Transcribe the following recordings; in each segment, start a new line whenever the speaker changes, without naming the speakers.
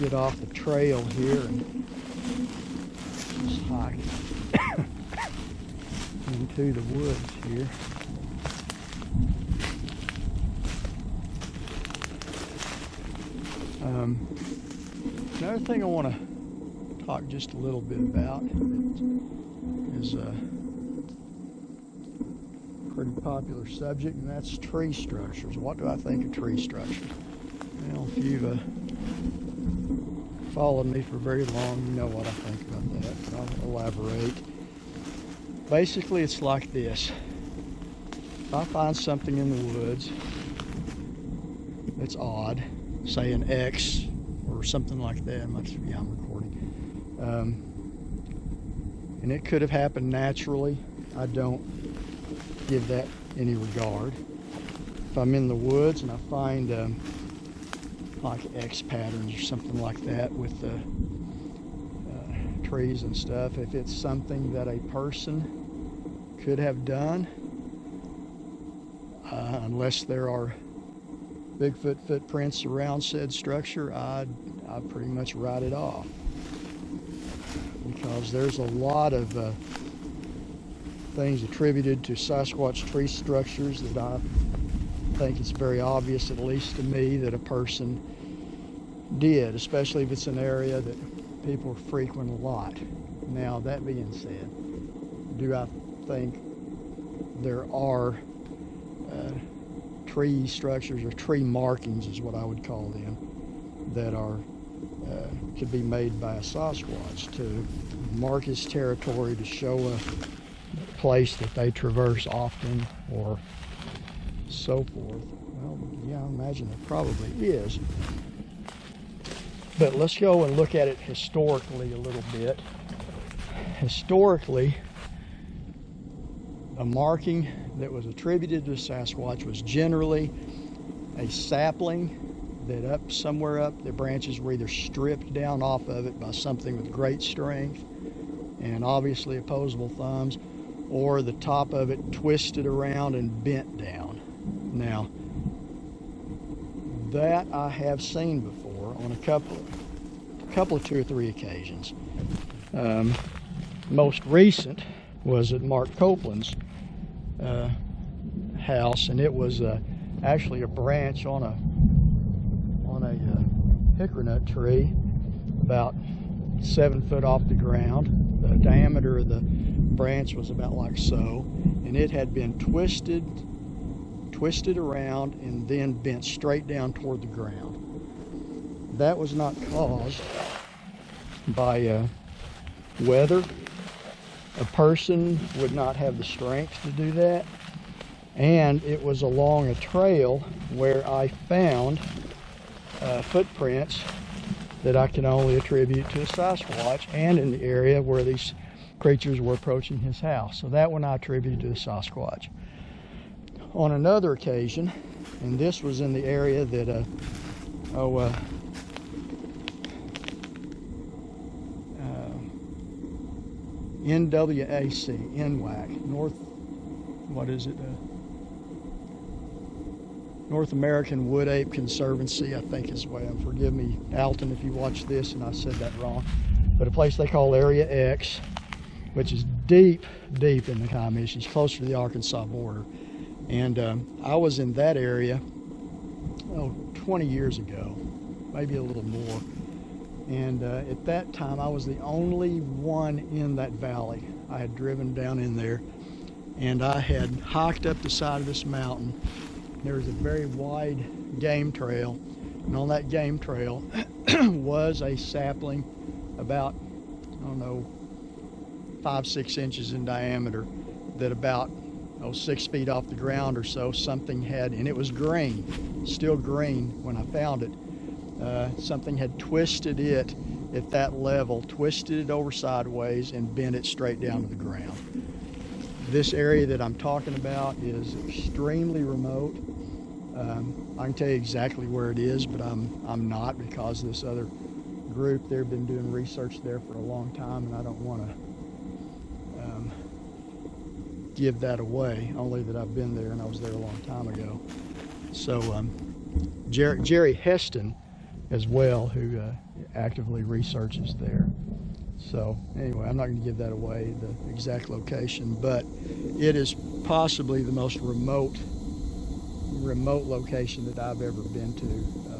get off the trail here and just hike into the woods here. Another thing I want to talk just a little bit about is a pretty popular subject, and that's tree structures. What do I think of tree structures? Well, if you've followed me for very long, you know what I think about that, but I'll elaborate. Basically, it's like this. If I find something in the woods that's odd, say an X or something like that, I'm recording, and it could have happened naturally, I don't give that any regard. If I'm in the woods and I find like X patterns or something like that with the trees and stuff, if it's something that a person could have done, unless there are Bigfoot footprints around said structure, I pretty much write it off, because there's a lot of things attributed to Sasquatch tree structures that I think it's very obvious, at least to me, that a person did, especially if it's an area that people frequent a lot. Now, that being said, do I think there are tree structures, or tree markings is what I would call them, that are could be made by a Sasquatch to mark his territory, to show a place that they traverse often, or so forth? Well, yeah, I imagine there probably is. But let's go and look at it historically a little bit. Historically, a marking that was attributed to Sasquatch was generally a sapling that somewhere up, the branches were either stripped down off of it by something with great strength and obviously opposable thumbs, or the top of it twisted around and bent down. Now, that I have seen before on a couple of 2 or 3 occasions. Most recent was at Mark Copeland's house, and it was actually a branch on a hickory nut tree about 7 foot off the ground. The diameter of the branch was about like so, and it had been twisted around and then bent straight down toward the ground. That was not caused by weather. A person would not have the strength to do that, and it was along a trail where I found footprints that I can only attribute to a Sasquatch, and in the area where these creatures were approaching his house. So that one I attributed to the Sasquatch. On another occasion, and this was in the area that NWAC, North American Wood Ape Conservancy, I think is the way. Forgive me, Alton, if you watch this and I said that wrong. But a place they call Area X, which is deep in the Kiamichi. It's closer to the Arkansas border. And I was in that area 20 years ago, maybe a little more. And at that time, I was the only one in that valley. I had driven down in there, and I had hiked up the side of this mountain. There was a very wide game trail, and on that game trail was a sapling about, I don't know, 5-6 inches in diameter, that about 6 feet off the ground or so, something had, and it was green, still green when I found it. Something had twisted it at that level, twisted it over sideways and bent it straight down to the ground. This area that I'm talking about is extremely remote. I can tell you exactly where it is, but I'm not, because this other group, they've been doing research there for a long time, and I don't want to give that away, only that I've been there and I was there a long time ago. So Jerry Heston as well, who actively researches there. So anyway, I'm not going to give that away, the exact location, but it is possibly the most remote location that I've ever been to,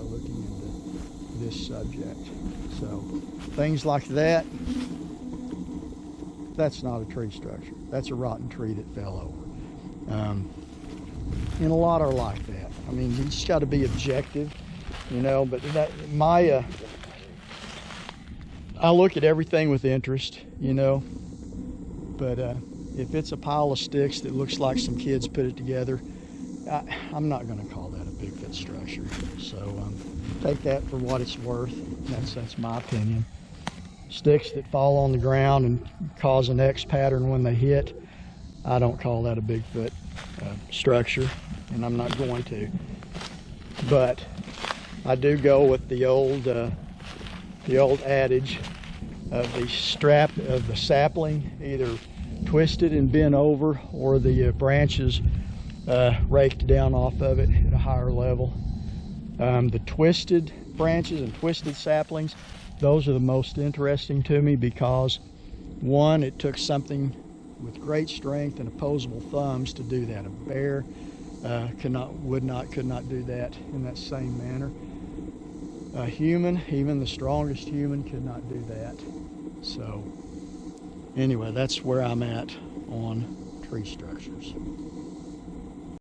looking into this subject. So things like that, that's not a tree structure. That's a rotten tree that fell over. And a lot are like that. I mean, you just got to be objective, you know, but I look at everything with interest, you know, but if it's a pile of sticks that looks like some kids put it together, I'm not going to call that a Bigfoot structure. So take that for what it's worth. That's my opinion. Sticks that fall on the ground and cause an X pattern when they hit, I don't call that a Bigfoot structure, and I'm not going to. But I do go with the old adage of the strap of the sapling either twisted and bent over, or the branches raked down off of it at a higher level. The twisted branches and twisted saplings, those are the most interesting to me, because one, it took something with great strength and opposable thumbs to do that. A bear could not do that in that same manner. A human, even the strongest human, could not do that. So anyway, that's where I'm at on tree structures.